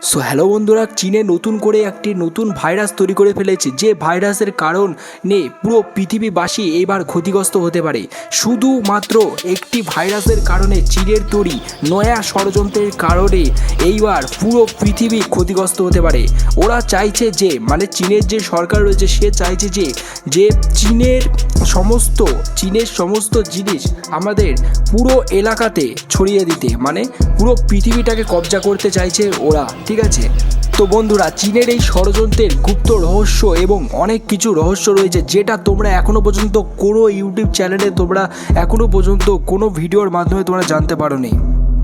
So hello বন্ধুরা, চীনে নতুন করে একটি নতুন ভাইরাস তৈরি করে ফেলেছে, যে ভাইরাসের কারণে পুরো পৃথিবীবাসী এবার ক্ষতিগ্রস্ত হতে পারে। শুধুমাত্র একটি ভাইরাসের কারণে চীনের তৈরি নয়া ষড়যন্ত্রের কারণে এইবার পুরো পৃথিবী ক্ষতিগ্রস্ত হতে পারে। ওরা চাইছে যে চীনের যে সরকার রয়েছে সে চাইছে যে চীনের সমস্ত জিনিস আমাদের পুরো এলাকাতে ছড়িয়ে দিতে, পুরো পৃথিবীটাকে কবজা করতে চাইছে ওরা, ঠিক আছে। তো বন্ধুরা, চীনের এই ষড়যন্ত্রের গুপ্ত রহস্য এবং অনেক কিছু রহস্য রয়েছে, যেটা তোমরা এখনো পর্যন্ত কোনো ইউটিউব চ্যানেলে এখনো পর্যন্ত কোনো ভিডিওর মাধ্যমে তোমরা জানতে পারোনি।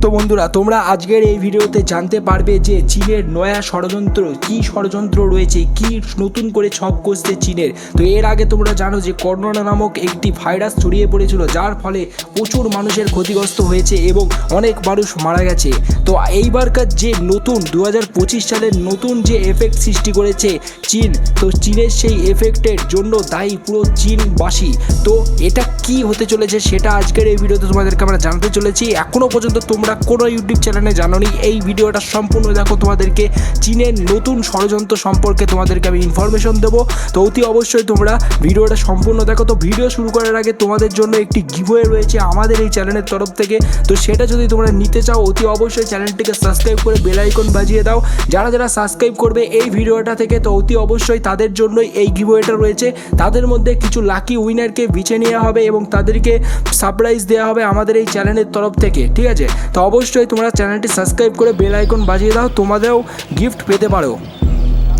তো বন্ধুরা, তোমরা আজকের এই ভিডিওতে জানতে পারবে যে চীনের নয়া ষড়যন্ত্র রয়েছে, কি নতুন করে ছক কষছে চীনের। তো এর আগে তোমরা জানো যে করোনা নামক একটি ভাইরাস ছড়িয়ে পড়েছিল, যার ফলে প্রচুর মানুষের ক্ষতিগ্রস্ত হয়েছে এবং অনেক মানুষ মারা গেছে। তো এইবারকার যে নতুন 2025 সালের নতুন যে এফেক্ট সৃষ্টি করেছে চীন, তো চীনের সেই এফেক্টের জন্য দায়ী পুরো চীনবাসী। তো এটা কি হতে চলেছে সেটা আজকের এই ভিডিওতে তোমাদেরকে আমরা জানতে চলেছি। এখনও পর্যন্ত তোমরা কোনো ইউটিউব চ্যানেলে জানোনি, এই ভিডিওটা সম্পূর্ণ দেখো, তোমাদেরকে চীনের নতুন ষড়যন্ত্র সম্পর্কে তোমাদেরকে আমি ইনফরমেশন দেবো। তো অতি অবশ্যই তোমরা ভিডিওটা সম্পূর্ণ দেখো। তো ভিডিও শুরু করার আগে তোমাদের জন্য একটি গিভওয়ে রয়েছে আমাদের এই চ্যানেলের তরফ থেকে। তো সেটা যদি তোমরা নিতে চাও, অতি অবশ্যই চ্যানেলটিকে সাবস্ক্রাইব করে বেল আইকন বাজিয়ে দাও। যারা সাবস্ক্রাইব করবে এই ভিডিওটা থেকে, তো অতি অবশ্যই তাদের জন্যই এই গিভওয়েটা রয়েছে। তাদের মধ্যে কিছু লাকি উইনারকে বেছে নেওয়া হবে এবং তাদেরকে সারপ্রাইজ দেওয়া হবে আমাদের এই চ্যানেলের তরফ থেকে, ঠিক আছে। তো অবশ্যই তোমরা চ্যানেলটি সাবস্ক্রাইব করে বেল আইকন বাজিয়ে দাও, তোমাদেরও গিফট পেতে পারো।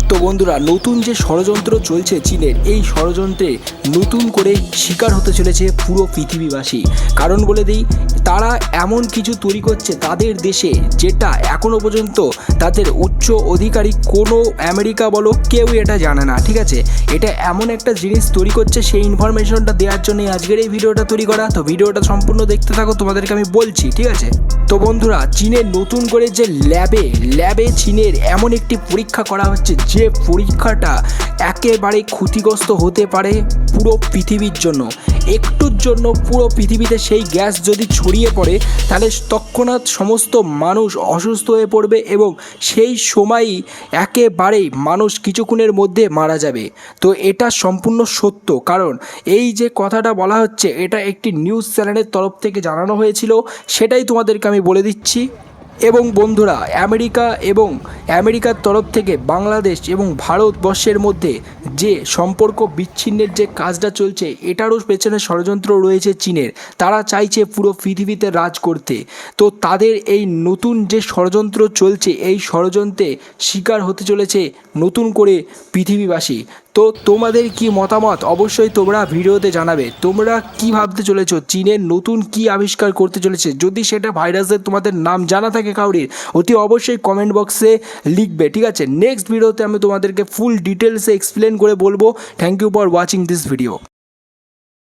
তো বন্ধুরা, নতুন যে ষড়যন্ত্র চলছে চীনের, এই ষড়যন্ত্রে নতুন করে শিকার হতে চলেছে পুরো পৃথিবীবাসী। কারণ বলে দিই, তারা এমন কিছু তৈরি করছে তাদের দেশে, যেটা এখনও পর্যন্ত তাদের উচ্চ অধিকারী কোনো আমেরিকা বলো কেউ এটা জানে না, ঠিক আছে। এটা এমন একটা জিনিস তৈরি করছে, সেই ইনফরমেশনটা দেওয়ার জন্যই আজকের এই ভিডিওটা তৈরি করা। তো ভিডিওটা সম্পূর্ণ দেখতে থাকো, তোমাদেরকে আমি বলছি, ঠিক আছে। তো বন্ধুরা, চীনের নতুন করে যে ল্যাবে চীনের এমন একটি পরীক্ষা করা হচ্ছে, যে পরীক্ষাটা একেবারে ক্ষতিগ্রস্ত হতে পারে পুরো পৃথিবীর জন্য। একটুর জন্য পুরো পৃথিবীতে সেই গ্যাস যদি ছড়িয়ে পড়ে, তাহলে তৎক্ষণাৎ সমস্ত মানুষ অসুস্থ হয়ে পড়বে এবং সেই সময়ই একেবারেই মানুষ কিছুক্ষণের মধ্যে মারা যাবে। তো এটা সম্পূর্ণ সত্য, কারণ এই যে কথাটা বলা হচ্ছে, এটা একটি নিউজ চ্যানেলের তরফ থেকে জানানো হয়েছিল, সেটাই তোমাদেরকে আমি বলে দিচ্ছি। এবং বন্ধুরা, আমেরিকার তরফ থেকে বাংলাদেশ এবং ভারতবর্ষের মধ্যে যে সম্পর্ক বিচ্ছিন্নের যে কাজটা চলছে, এটারও পেছনে ষড়যন্ত্র রয়েছে চীনের। তারা চাইছে পুরো পৃথিবীতে রাজ করতে। তো তাদের এই নতুন যে ষড়যন্ত্র চলছে, এই ষড়যন্ত্রে শিকার হতে চলেছে নতুন করে পৃথিবীবাসী। তো তোমাদের কি মতামত অবশ্যই তোমরা ভিডিওতে জানাবে। তোমরা কি ভাবতে চলেছো, চীনের নতুন কি আবিষ্কার করতে চলেছে? যদি সেটা ভাইরাসের তোমাদের নাম জানা থাকে কাউরির, অতি অবশ্যই কমেন্ট বক্সে লিখবে, ঠিক আছে। নেক্সট ভিডিওতে আমি তোমাদেরকে ফুল ডিটেলসে এক্সপ্লেন করে বলবো। Thank you for watching this video.